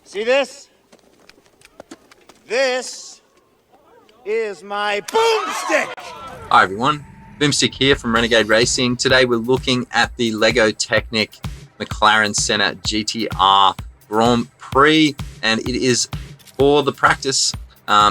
See this? This is my boomstick. Hi everyone, Boomstick here from Renegade Racing. Today we're looking at the Lego Technic McLaren Senna GTR Grand Prix, and it is for the practice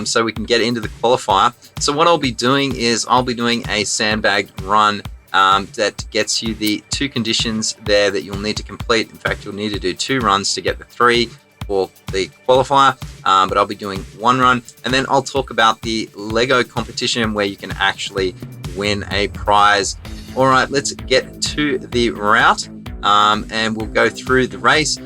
so we can get into the qualifier. So what I'll be doing is I'll be doing a sandbagged run that gets you the two conditions there that you'll need to complete. In fact, you'll need to do 2 runs to get the 3 for the qualifier, but I'll be doing 1 run, and then I'll talk about the Lego competition where you can actually win a prize. All right, let's get to the route and we'll go through the race.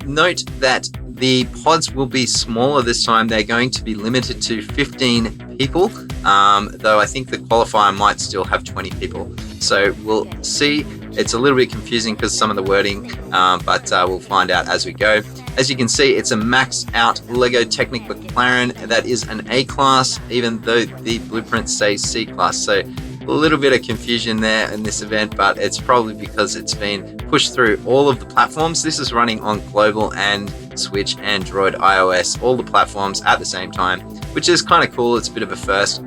Note that the pods will be smaller this time. They're going to be limited to 15 people, though I think the qualifier might still have 20 people. So we'll see. It's a little bit confusing because some of the wording, but we'll find out as we go. As you can see, it's a maxed out Lego Technic McLaren that is an A class, even though the blueprint says C class. So a little bit of confusion there in this event, but it's probably because it's been pushed through all of the platforms. This is running on global and Switch, Android, iOS, all the platforms at the same time, which is kind of cool. It's a bit of a first.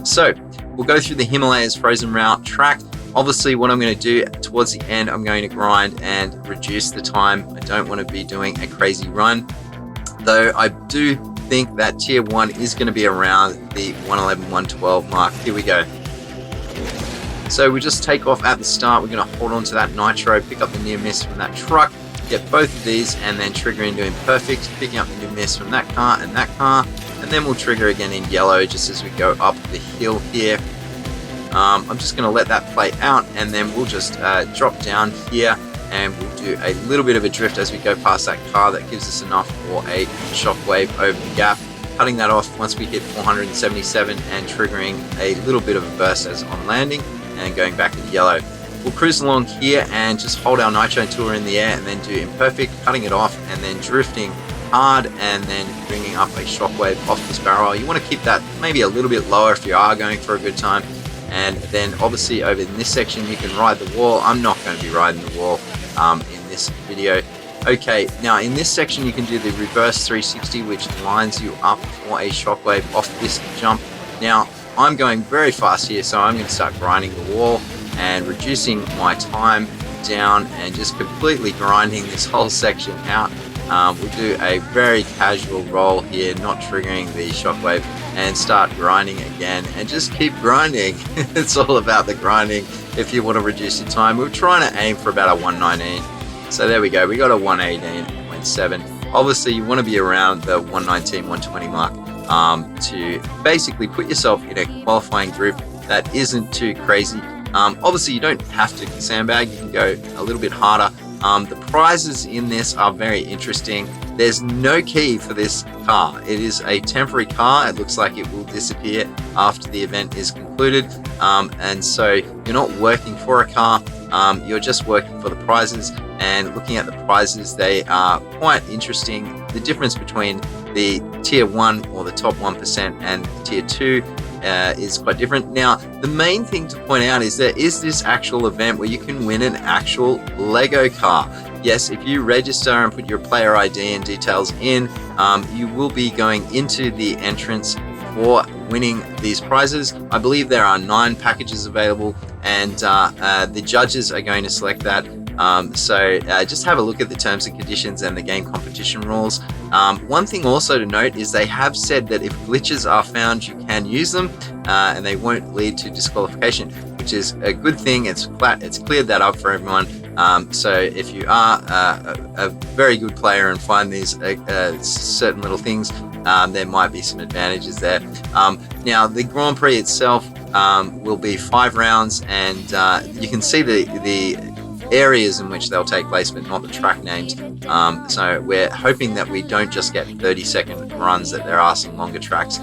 So we'll go through the Himalayas frozen route track. Obviously, what I'm going to do towards the end, I'm going to grind and reduce the time. I don't want to be doing a crazy run, though I do think that tier 1 is going to be around the 111, 112 mark. Here we go. So we just take off at the start. We're going to hold on to that nitro, pick up the near miss from that truck, get both of these, and then trigger in doing perfect, picking up the near miss from that car, and then we'll trigger again in yellow just as we go up the hill here. I'm just going to let that play out, and then we'll just drop down here, and we'll do a little bit of a drift as we go past that car. That gives us enough for a shockwave over the gap. Cutting that off once we hit 477 and triggering a little bit of a burst as on landing and going back into yellow. We'll cruise along here and just hold our nitro until we're in the air, and then do imperfect, cutting it off, and then drifting hard, and then bringing up a shockwave off this barrel. You want to keep that maybe a little bit lower if you are going for a good time. And then obviously over in this section you can ride the wall. I'm not going to be riding the wall in this video. Okay, now in this section you can do the reverse 360, which lines you up for a shockwave off this jump. Now I'm going very fast here, so I'm going to start grinding the wall and reducing my time down and just completely grinding this whole section out. We'll do a very casual roll here, not triggering the shockwave, and start grinding again and just keep grinding. It's all about the grinding if you want to reduce your time. We're trying to aim for about a 119. So there we go, we got a 118.7. Obviously you want to be around the 119, 120 mark to basically put yourself in a qualifying group that isn't too crazy. Obviously you don't have to sandbag, you can go a little bit harder. The prizes in this are very interesting. There's no key for this car. It is a temporary car. It looks like it will disappear after the event is concluded. And so you're not working for a car, you're just working for the prizes. And looking at the prizes, they are quite interesting. The difference between the tier 1 or the top 1% and tier 2 is quite different. Now, the main thing to point out is there is this actual event where you can win an actual Lego car. Yes, if you register and put your player ID and details in, you will be going into the entrance for winning these prizes. I believe there are 9 packages available, and the judges are going to select that. So just have a look at the terms and conditions and the game competition rules. One thing also to note is they have said that if glitches are found, you can use them and they won't lead to disqualification, which is a good thing. It's cleared that up for everyone. So if you are a very good player and find these certain little things, there might be some advantages there. Now the Grand Prix itself will be 5 rounds, and you can see the areas in which they'll take place, but not the track names. So we're hoping that we don't just get 30-second runs, that there are some longer tracks.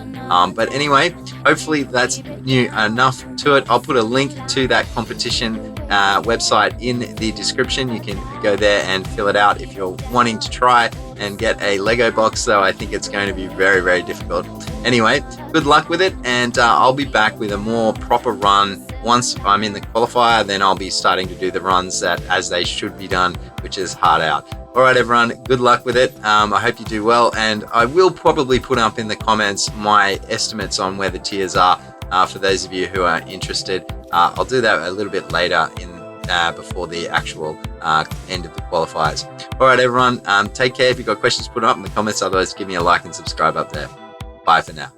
But anyway, hopefully that's new enough to it. I'll put a link to that competition website in the description. You can go there and fill it out if you're wanting to try and get a Lego box, though I think it's going to be very, very difficult. Anyway, good luck with it, and I'll be back with a more proper run once I'm in the qualifier. Then I'll be starting to do the runs that as they should be done, which is hard out. All right, everyone, good luck with it. I hope you do well, and I will probably put up in the comments my estimates on where the tiers are for those of you who are interested. I'll do that a little bit later before the actual end of the qualifiers. All right, everyone, take care. If you've got questions, put them up in the comments. Otherwise, give me a like and subscribe up there. Bye for now.